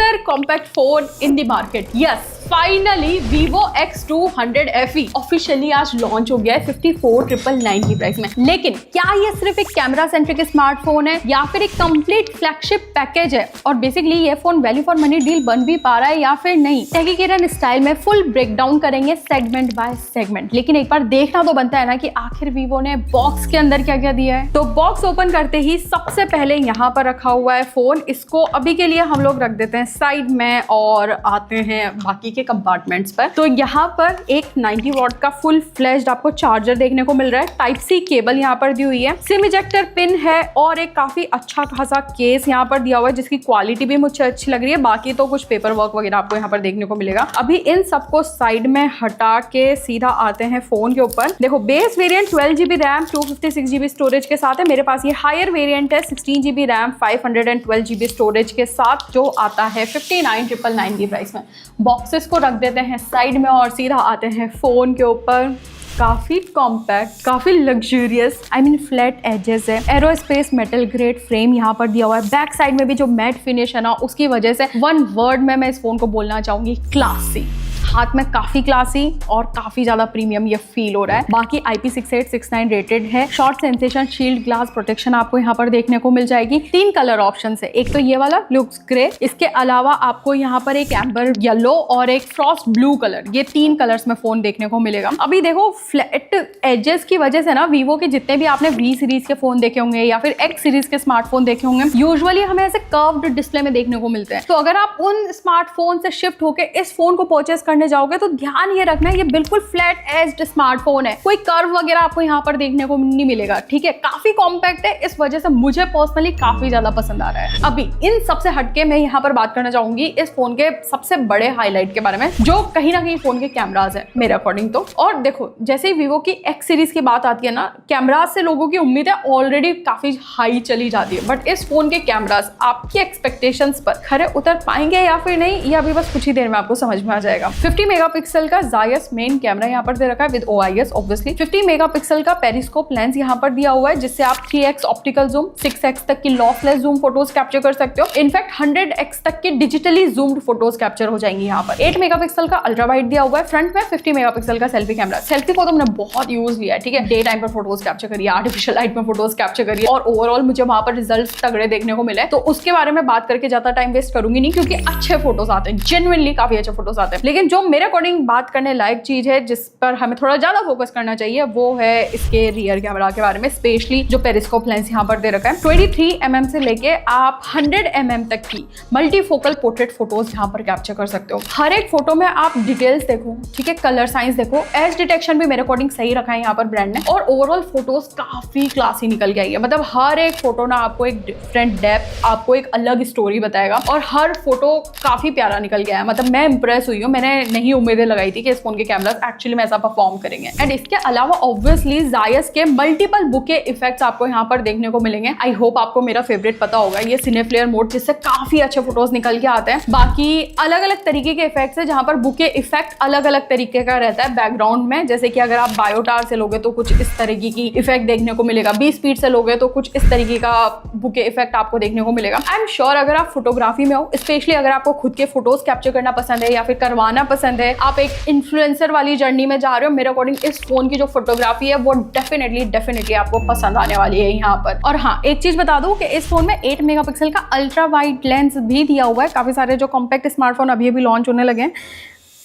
another compact phone in the market. Yes, finally Vivo X200 FE officially आज launch हो गया है 54,999 की प्राइस में। लेकिन क्या ये सिर्फ एक कैमरा सेंट्रिक स्मार्टफोन है या फिर एक कंप्लीट फ्लैगशिप पैकेज है, और बेसिकली ये phone value for money deal बन भी पा रहा है या फिर नहीं? टेक्निकल स्टाइल में फुल ब्रेकडाउन करेंगे सेगमेंट बाय सेगमेंट। लेकिन एक बार देखना तो बनता है ना कि आखिर Vivo ने बॉक्स के अंदर क्या क्या दिया है। तो बॉक्स ओपन करते ही सबसे पहले यहाँ पर रखा हुआ है फोन। इसको अभी के लिए हम लोग रख देते हैं साइड में और आते हैं बाकी के कंपार्टमेंट्स पर। तो यहाँ पर एक 90 वॉट का फुल फ्लैश्ड आपको चार्जर देखने को मिल रहा है। टाइप सी केबल यहाँ पर दी हुई है, सिम इजेक्टर पिन है और एक काफी अच्छा खासा केस यहाँ पर दिया हुआ है जिसकी क्वालिटी भी मुझे अच्छी लग रही है। बाकी तो कुछ पेपर वर्क वगैरह आपको यहाँ पर देखने को मिलेगा। अभी इन सबको साइड में हटा के सीधा आते हैं फोन के ऊपर। देखो base variant 12GB RAM 256GB storage के साथ है। मेरे पास ये हायर वेरिएंट है 16GB रैम 512GB स्टोरेज के साथ, जो आता है 59,999 की प्राइस में। बॉक्सेस को रख देते हैं साइड में और सीधा आते हैं फोन के ऊपर। काफी कॉम्पैक्ट, काफी लग्जूरियस, फ्लैट एजेस है, एरोस्पेस मेटल ग्रेड फ्रेम यहाँ पर दिया हुआ है। बैक साइड में भी जो मैट फिनिश है ना, उसकी वजह से वन वर्ड में मैं इस फोन को बोलना चाहूंगी, क्लासी। हाथ में काफी क्लासी और काफी ज्यादा प्रीमियम ये फील हो रहा है। बाकी IP6869 रेटेड है। Short sensation shield glass protection आपको यहाँ पर देखने को मिल जाएगी। 3 कलर ऑप्शन है, एक तो ये वाला लुक्स ग्रे, इसके अलावा आपको यहाँ पर एक एम्बर येलो और एक फ्रॉस्ट ब्लू कलर, ये 3 कलर्स में फोन देखने को मिलेगा। अभी देखो फ्लैट एजेस की वजह से ना Vivo के जितने भी आपने V सीरीज के फोन देखे होंगे या फिर X सीरीज के स्मार्टफोन देखे होंगे, यूजुअली हमें ऐसे कर्व्ड डिस्प्ले में देखने को मिलते हैं। तो अगर आप उन स्मार्टफोन से शिफ्ट होकर इस फोन को परचेस करने जाओगे तो ध्यान ये रखना है ये बिल्कुल फ्लैट एज्ड स्मार्टफोन है, कोई कर्व वगैरह आपको यहाँ पर देखने को नहीं मिलेगा। ठीक है, काफी कॉम्पैक्ट है, इस वजह से मुझे पर्सनली काफी ज्यादा पसंद आ रहा है। अभी इन सबसे हटके मैं यहाँ पर बात करना चाहूंगी इस फोन के सबसे बड़े हाईलाइट के बारे में, जो कहीं ना कहीं फोन के कैमराज है मेरे अकॉर्डिंग तो। और देखो जैसे ही Vivo की X सीरीज की बात आती है ना, कैमराज से लोगों की उम्मीदें ऑलरेडी काफी हाई चली जाती है, बट इस फोन के कैमराज आपकी एक्सपेक्टेशंस पर खरे उतर पाएंगे या फिर नहीं, ये अभी बस कुछ ही देर में आपको समझ में आ जाएगा। 50 मेगापिक्सल का जायस मेन कैमरा यहाँ पर दे रखा है विद OIS ऑब्वियसली। 50 मेगापिक्सल का पेरिस्कोप लेंस यहाँ पर दिया हुआ है जिससे आप 3x ऑप्टिकल जूम, 6x तक की लॉसलेस जूम फोटोज कैप्चर कर सकते हो। इनफैक्ट 100x तक की डिजिटली जूम्ड फोटोज कैप्चर हो जाएंगी यहाँ पर। 8 मेगापिक्सल का अल्ट्रा वाइड दिया हुआ है। फ्रंट में 50 मेगापिक्सल का सेल्फी कैमरा। सेल्फी को तो मैंने बहुत यूज लिया है, ठीक है, डे टाइम पर फोटोज कैप्चर करिए, आर्टिफिशियल लाइट में फोटोज कैप्चर करिए, और ओवरऑल मुझे वहां पर रिजल्ट तगड़े देखने को मिले। तो उसके बारे में बात करके ज्यादा टाइम वेस्ट करूंगी नहीं, क्योंकि अच्छे फोटोज आते हैं, जेन्युइनली काफी अच्छे फोटोज आते हैं। लेकिन जो मेरे अकॉर्डिंग बात करने लायक चीज है जिस पर हमें थोड़ा ज्यादा फोकस करना चाहिए, वो है इसके रियर कैमरा के बारे में, स्पेशली जो पेरिस्कोप लेंस यहाँ पर दे रखा है। 23 mm से लेके आप 100 mm तक की मल्टीफोकल पोर्ट्रेट फोटोज यहाँ पर कैप्चर कर सकते हो। हर एक फोटो में आप डिटेल्स देखो, ठीक है, कलर साइंस देखो, एज डिटेक्शन भी मेरे अकॉर्डिंग सही रखा है यहाँ पर ब्रांड ने, और ओवरऑल फोटोज काफी क्लासी निकल गई है। मतलब हर एक फोटो ना आपको एक डिफरेंट डेप्थ, आपको एक अलग स्टोरी बताएगा, और हर फोटो काफी प्यारा निकल गया है। मतलब मैं इंप्रेस हुई हूँ, मैंने नहीं उम्मीदें लगाई थी कि इस फोन के कैमरास एक्चुअली में ऐसा परफॉर्म करेंगे। एंड इसके अलावा ऑब्वियसली जायस के मल्टीपल बुके इफेक्ट्स आपको यहाँ पर देखने को मिलेंगे। आई होप आपको मेरा फेवरेट पता होगा, ये सिने फ्लेयर मोड, जिससे काफी अच्छे फोटोज निकल के आते हैं। बाकी अलग अलग तरीके के इफेक्ट्स है जहां पर बुके इफेक्ट अलग अलग तरीके का रहता है बैकग्राउंड में। जैसे कि अगर आप बायोटार से लोगे तो कुछ इस तरीके की इफेक्ट देखने को मिलेगा, 20 स्पीड से लोगे तो कुछ इस तरीके का बुके इफेक्ट आपको देखने को मिलेगा। आई एम श्योर अगर आप फोटोग्राफी में हो, स्पेशली अगर आपको खुद के फोटोज कैप्चर करना पसंद है या फिर करवाना पसंद है, आप एक इन्फ्लुएंसर वाली जर्नी में जा रहे हो, मेरे अकॉर्डिंग इस फोन की जो फोटोग्राफी है वो डेफिनेटली आपको पसंद आने वाली है यहाँ पर। और हाँ, एक चीज बता दूं कि इस फोन में 8 मेगापिक्सल का अल्ट्रा वाइड लेंस भी दिया हुआ है। काफी सारे जो कॉम्पैक्ट स्मार्टफोन अभी लॉन्च होने लगे हैं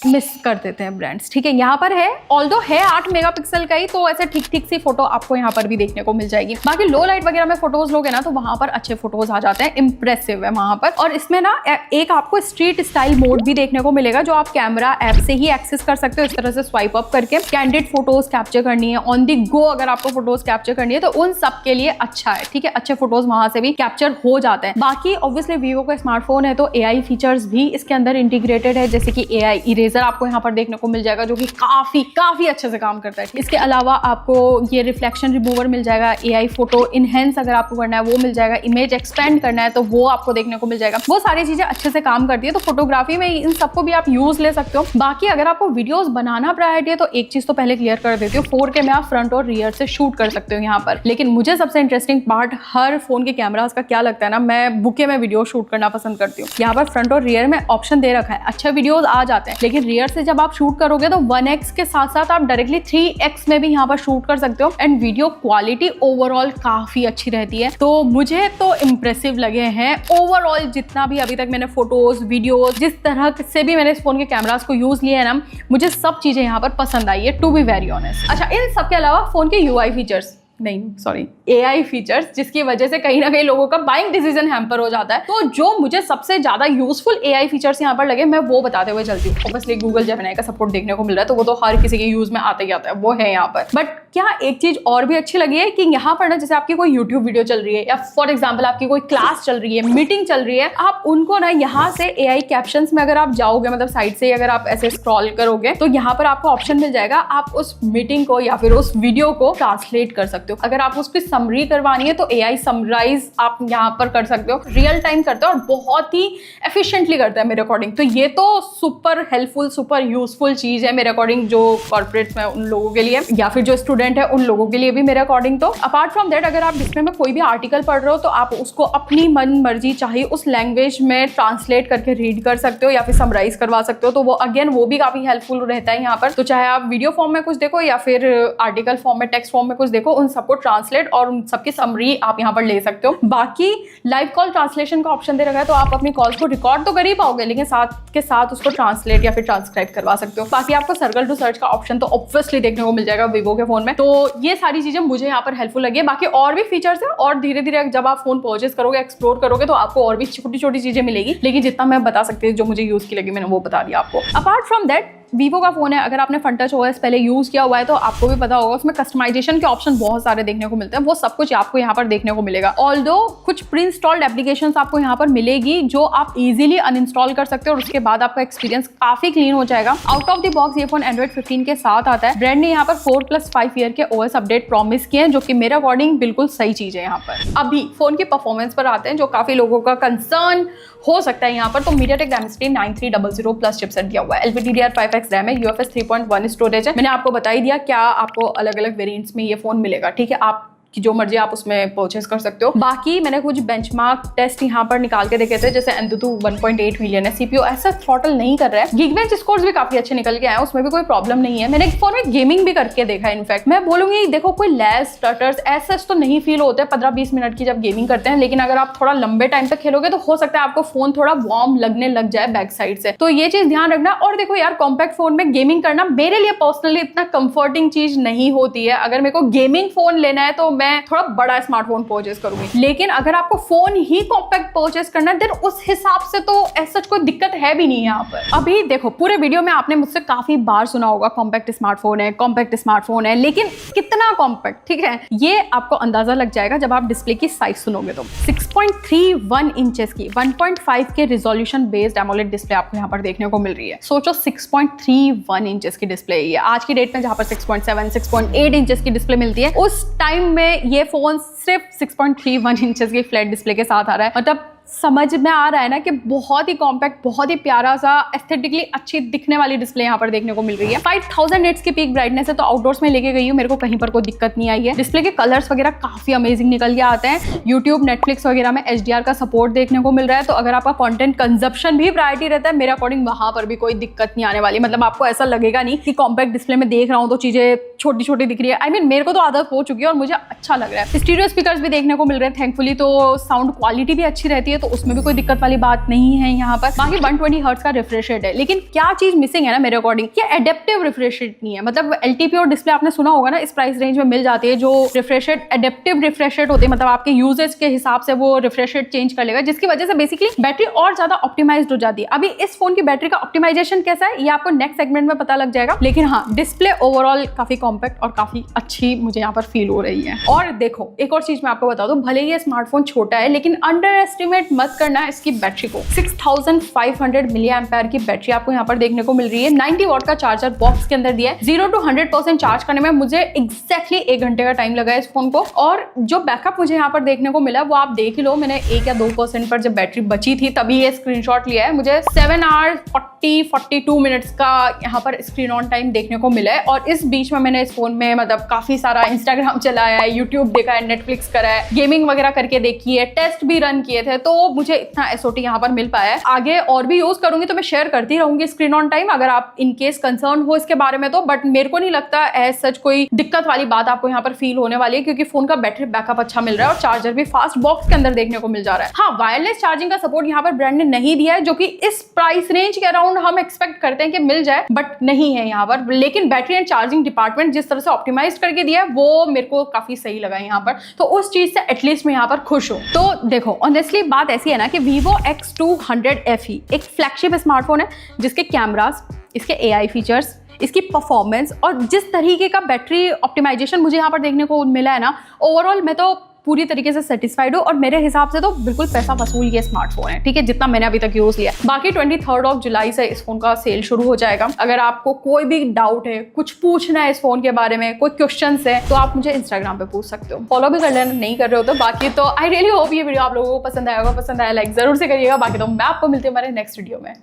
मिस कर देते हैं ब्रांड्स, ठीक है। यहाँ पर है, ऑल्दो है 8 मेगापिक्सल का ही, तो ऐसे ठीक सी फोटो आपको यहाँ पर भी देखने को मिल जाएगी। बाकी लो लाइट वगैरह में फोटोज लोगे ना तो वहां पर अच्छे फोटोज आ जाते हैं, इंप्रेसिव है वहां पर। और इसमें ना एक आपको स्ट्रीट स्टाइल मोड भी देखने को मिलेगा, जो आप कैमरा ऐप से ही एक्सेस कर सकते हो। इस तरह से स्वाइप अप करके कैंडिड फोटोज कैप्चर करनी है, ऑन दी गो अगर आपको फोटोज कैप्चर करनी है तो उन सब के लिए अच्छा है, ठीक है। अच्छे फोटोज वहां से भी कैप्चर हो जाते हैं। बाकी ऑब्वियसली Vivo का स्मार्टफोन है तो AI फीचर्स भी इसके अंदर इंटीग्रेटेड है, जैसे कि AI इरेजर लेजर आपको यहाँ पर देखने को मिल जाएगा जो कि काफी अच्छे से काम करता है। इसके अलावा आपको ये रिफ्लेक्शन रिमूवर मिल जाएगा, AI फोटो इनहेंस अगर आपको करना है वो मिल जाएगा, इमेज एक्सपेंड करना है तो वो आपको देखने को मिल जाएगा। वो सारी चीजें अच्छे से काम करती है, तो फोटोग्राफी में इन सबको भी आप यूज ले सकते हो। बाकी अगर आपको वीडियोस बनाना प्रायोरिटी है तो एक चीज तो पहले क्लियर कर देती हूँ, 4K में आप फ्रंट और रियर से शूट कर सकते हो यहाँ पर। लेकिन मुझे सबसे इंटरेस्टिंग पार्ट हर फोन के कैमरास का क्या लगता है ना, मैं बुके में वीडियो शूट करना पसंद करती हूँ। यहाँ पर फ्रंट और रियर में ऑप्शन दे रखा है, अच्छे वीडियोस आ जाते हैं, लेकिन रियर से जब आप शूट करोगे तो 1x के साथ साथ आप डायरेक्टली 3x में भी यहाँ पर शूट कर सकते हो एंड वीडियो क्वालिटी ओवरऑल काफी अच्छी रहती है। तो मुझे तो इम्प्रेसिव लगे हैं ओवरऑल जितना भी अभी तक मैंने फोटोज वीडियोज जिस तरह से भी मैंने इस फोन के कैमरास को यूज लिया है ना, मुझे सब चीजें यहाँ पर पसंद आई है, टू बी वेरी ऑनेस्ट। अच्छा, इन सब के अलावा फोन के UI फीचर्स नहीं सॉरी AI फीचर्स, जिसकी वजह से कहीं ना कहीं लोगों का बाइंग डिसीजन हैम्पर हो जाता है। तो जो मुझे सबसे ज्यादा यूजफुल AI फीचर्स यहाँ पर लगे मैं वो बताते हुए चलती हूँ। ऑब्वियसली गूगल जेमिनी का सपोर्ट देखने को मिल रहा है, तो वो तो हर किसी के यूज में आता ही आता है, वो है यहाँ पर। बट क्या एक चीज और भी अच्छी लगी है कि यहाँ पर ना जैसे आपकी कोई यूट्यूब वीडियो चल रही है या फॉर एग्जाम्पल आपकी कोई क्लास चल रही है, मीटिंग चल रही है, आप उनको ना यहाँ से AI कैप्शंस में अगर आप जाओगे, मतलब साइड से अगर आप ऐसे स्क्रॉल करोगे तो यहाँ पर आपको ऑप्शन मिल जाएगा, आप उस मीटिंग को या फिर उस वीडियो को ट्रांसलेट कर सकते हो। अगर आप उसकी समरी करवानी है तो AI समराइज आप यहाँ पर कर सकते हो, रियल टाइम करते हो और बहुत ही एफिशिएंटली करता है मेरे अकॉर्डिंग। तो ये तो सुपर हेल्पफुल सुपर यूजफुल चीज है मेरे अकॉर्डिंग, जो कॉर्पोरेट्स में उन लोगों के लिए या फिर जो स्टूडेंट है उन लोगों के लिए भी मेरे अकॉर्डिंग। तो अपार्ट फ्रॉम दैट अगर आप डिस्प्ले में कोई भी आर्टिकल पढ़ रहे हो तो आप उसको अपनी मन मर्जी चाहिए उस लैंग्वेज में ट्रांसलेट करके रीड कर सकते हो या फिर समराइज करवा सकते हो। तो वो अगेन वो भी काफी हेल्पफुल रहता है यहाँ पर। तो चाहे आप वीडियो फॉर्म में कुछ देखो या फिर आर्टिकल फॉर्म में टेक्स्ट फॉर्म में कुछ देखो, उन सबको ट्रांसलेट और उन सबकी समरी आप यहाँ पर ले सकते हो। बाकी लाइव कॉल ट्रांसलेशन का ऑप्शन दे रखा है, तो आप अपनी कॉल्स को रिकॉर्ड तो कर ही पाओगे लेकिन साथ के साथ उसको ट्रांसलेट या फिर ट्रांसक्राइब करवा सकते हो। बाकी आपको सर्कल टू सर्च का ऑप्शन तो ऑब्वियसली देखने को मिल जाएगा वीवो के फोन में। तो ये सारी चीजें मुझे यहाँ पर हेल्पफुल लगी है। बाकी और भी फीचर्स है और धीरे धीरे जब आप फोन परचेज करोगे, एक्सप्लोर करोगे तो आपको और भी छोटी छोटी चीजें मिलेगी, लेकिन जितना मैं बता सकती हूँ जो मुझे यूज की लगी मैंने वो बता दिया आपको। अपार्ट फ्रॉम दैट वीवो का फोन है, अगर आपने फ्रंट टच OS पहले यूज किया हुआ है तो आपको भी पता होगा उसमें कस्टमाइजेशन के ऑप्शन बहुत सारे देखने को मिलते हैं। वो सब कुछ आपको यहाँ पर देखने को मिलेगा। ऑल्दो कुछ प्री इंस्टॉल्ड एप्लीकेशंस आपको यहाँ पर मिलेगी जो आप इजीली अनइंस्टॉल कर सकते हो और उसके बाद आपका एक्सपीरियंस काफी क्लीन हो जाएगा। आउट ऑफ द बॉक्स ये फोन Android 15 के साथ आता है। ब्रांड ने यहाँ पर 4+5 ईयर के OS अपडेट प्रॉमिस किए हैं, जो कि मेरे अकॉर्डिंग बिल्कुल सही चीज है। यहाँ पर अभी फोन की परफॉर्मेंस पर आते हैं, जो काफी लोगों का कंसर्न हो सकता है यहाँ पर। तो MediaTek Dimensity 9300 प्लस चिपसेट दिया हुआ है, LPDDR5X रैम है, UFS 3.1 स्टोरेज है। मैंने आपको बता ही दिया क्या आपको अलग अलग वेरिएंट्स में ये फोन मिलेगा, ठीक है, आप कि जो मर्जी आप उसमें परचेस कर सकते हो। बाकी मैंने कुछ बेंचमार्क टेस्ट यहाँ पर निकाल के देखे थे, जैसे Antutu 1.8 मिलियन है, CPU ऐसा थ्रॉटल नहीं कर रहा है, Geekbench स्कोर्स भी काफी अच्छे निकल के आए, उसमें भी कोई प्रॉब्लम नहीं है। मैंने फोन में गेमिंग भी करके देखा है। इनफैक्ट मैं बोलूंगी देखो कोई लैग स्टटर्स ऐसा तो नहीं फील होते 15-20 मिनट की जब गेमिंग करते हैं, लेकिन अगर आप थोड़ा लंबे टाइम तक खेलोगे तो हो सकता है आपको फोन थोड़ा वार्म लगने लग जाए बैक साइड से। तो ये चीज ध्यान रखना। और देखो यार, कॉम्पैक्ट फोन में गेमिंग करना मेरे लिए पर्सनली इतना कंफर्टिंग चीज नहीं होती है। अगर मेरे को गेमिंग फोन लेना है तो मैं थोड़ा बड़ा स्मार्टफोन परचेस करूंगी, लेकिन अगर आपको फोन ही कॉम्पैक्ट परचेस करना है देन उस हिसाब से तो ऐसा कोई दिक्कत है भी नहीं यहाँ पर। अभी देखो पूरे वीडियो में आपने मुझसे काफी बार सुना होगा कॉम्पैक्ट स्मार्टफोन है, कॉम्पैक्ट स्मार्टफोन है, लेकिन कितना कॉम्पैक्ट, ठीक है, ये आपको अंदाजा लग जाएगा जब आप डिस्प्ले की साइज सुनोगे। तो 6.31 इंचेस की 1.5 के रिजोल्यूशन बेस्ड एमोलेड डिस्प्ले आपको यहाँ पर देखने को मिल रही है। सोचो 6.31 इंचेस की डिस्प्ले है आज की डेट में, जहां पर 6.7 6.8 इंचेस की डिस्प्ले मिलती है, उस टाइम में ये फोन सिर्फ 6.31 इंचेस की फ्लैट डिस्प्ले के साथ आ रहा है। मतलब समझ में आ रहा है ना कि बहुत ही कॉम्पैक्ट, बहुत ही प्यारा सा एस्थेटिकली अच्छी दिखने वाली डिस्प्ले यहाँ पर देखने को मिल रही है। 5000 निट्स की पीक ब्राइटनेस है, तो आउटडोर्स में लेके गई हूँ, मेरे को कहीं पर कोई दिक्कत नहीं आई है। डिस्प्ले के कलर्स वगैरह काफी अमेजिंग निकल के आते हैं। यूट्यूब नेटफ्लिक्स वगैरह में HDR का सपोर्ट देखने को मिल रहा है, तो अगर आपका कंटेंट कंजप्शन भी प्रायोरिटी रहता है, मेरे अकॉर्डिंग वहां पर भी कोई दिक्कत नहीं आने वाली। मतलब आपको ऐसा लगेगा नहीं कि कॉम्पैक्ट डिस्प्ले में देख रहा हूँ तो चीजें छोटी छोटी दिख रही है। आई मीन मेरे को तो आदत हो चुकी है और मुझे अच्छा लग रहा है। स्टीरियो स्पीकर्स भी देखने को मिल रहे हैं थैंकफुली, तो साउंड क्वालिटी भी अच्छी रहती है, तो उसमें भी कोई दिक्कत वाली बात नहीं है यहाँ पर। बाकी 120 हर्ट्ज का रिफ्रेश रेट है, लेकिन क्या चीज मिसिंग है ना मेरे अकॉर्डिंग, ये एडेप्टिव रिफ्रेश रेट नहीं है। मतलब LTPO डिस्प्ले आपने सुना होगा ना, इस प्राइस रेंज में मिल जाती है, जो refresh rate adaptive refresh rate होती है, मतलब आपके यूजेज के हिसाब से वो रिफ्रेश रेट चेंज कर लेगा, जिसकी वजह से बेसिकली बैटरी और ज्यादा ऑप्टिमाइज्ड हो जाती है। अभी इस फोन की बैटरी का ऑप्टिमाइजेशन कैसा है ये आपको नेक्स्ट सेगमेंट में पता लग जाएगा, लेकिन हाँ डिस्प्ले ओवरऑल काफी कॉम्पैक्ट और काफी अच्छी मुझे यहाँ पर फील हो रही है। और देखो एक और चीज मैं आपको बता दूं, भले ही ये स्मार्टफोन छोटा है लेकिन अंडर एस्टिमेट मत करना इसकी बैटरी को। 6500 मिली एम्पेयर की बैटरी आपको यहाँ पर देखने को मिल रही है। 90 वॉट का चार्जर बॉक्स के अंदर दिया है। 0 to 100% चार्ज करने में मुझे एग्जैक्टली 1 घंटे का टाइम लगा है इस फोन को। और जो बैकअप मुझे यहाँ पर देखने को मिला वो आप देख ही लो, मैंने 1 या 2% पर जब बैटरी बची थी तभी ये स्क्रीनशॉट लिया है। मुझे 7 आवर्स 42 मिनट्स का यहाँ पर स्क्रीन ऑन टाइम देखने को मिला है। और इस बीच में मैंने इस फोन में मतलब काफी सारा इंस्टाग्राम चलाया है, यूट्यूब देखा है, नेटफ्लिक्स करा है, गेमिंग वगैरह करके देखी है, टेस्ट भी रन किए थे, तो मुझे इतना एसओटी यहाँ पर मिल पाया है। आगे और भी यूज करूंगी तो मैं शेयर करती रहूंगी स्क्रीन ऑन टाइम, अगर आप इन केस कंसर्न हो इसके बारे में तो। बट मेरे को नहीं लगता एज सच कोई दिक्कत वाली बात आपको यहाँ पर फील होने वाली है, क्योंकि फोन का बैटरी बैकअप अच्छा मिल रहा है और चार्जर भी फास्ट बॉक्स के अंदर देखने को मिल जा रहा है। हाँ, वायरलेस चार्जिंग का सपोर्ट यहाँ पर ब्रांड ने नहीं दिया है, जो कि इस प्राइस रेंज के अराउंड हम एक्सपेक्ट करते हैं कि मिल जाए, बट नहीं है यहाँ पर। लेकिन बैटरी एंड चार्जिंग डिपार्टमेंट जिस तरह से ऑप्टिमाइज करके दिया है वो मेरे को काफी सही लगा यहाँ पर, तो उस चीज से एटलीस्ट मैं यहाँ पर खुश हूँ। तो देखो ऑनेस्टली बात ऐसी है ना कि Vivo X200 FE एक फ्लैगशिप स्मार्टफोन है जिसके कैमरास, इसके AI फीचर्स, इसकी परफॉर्मेंस और जिस तरीके का बैटरी ऑप्टिमाइजेशन मुझे यहाँ पर देखने को मिला है ना, ओवरऑल मैं तो पूरी तरीके से सेटिस्फाइड हूँ। और मेरे हिसाब से तो बिल्कुल पैसा वसूल ये स्मार्टफोन है, ठीक है, जितना मैंने अभी तक यूज लिया। बाकी 23 जुलाई से इस फोन का सेल शुरू हो जाएगा। अगर आपको कोई भी डाउट है, कुछ पूछना है इस फोन के बारे में, कोई क्वेश्चन है, तो आप मुझे इंस्टाग्राम पे पूछ सकते हो। फॉलो भी कर लेना नहीं कर रहे हो तो। बाकी तो आई रियली होप ये वीडियो आप लोगों को पसंद आएगा, पसंद आया लाइक जरूर से करिएगा। बाकी तो मैं आपको मिलती हूँ हमारे नेक्स्ट वीडियो में।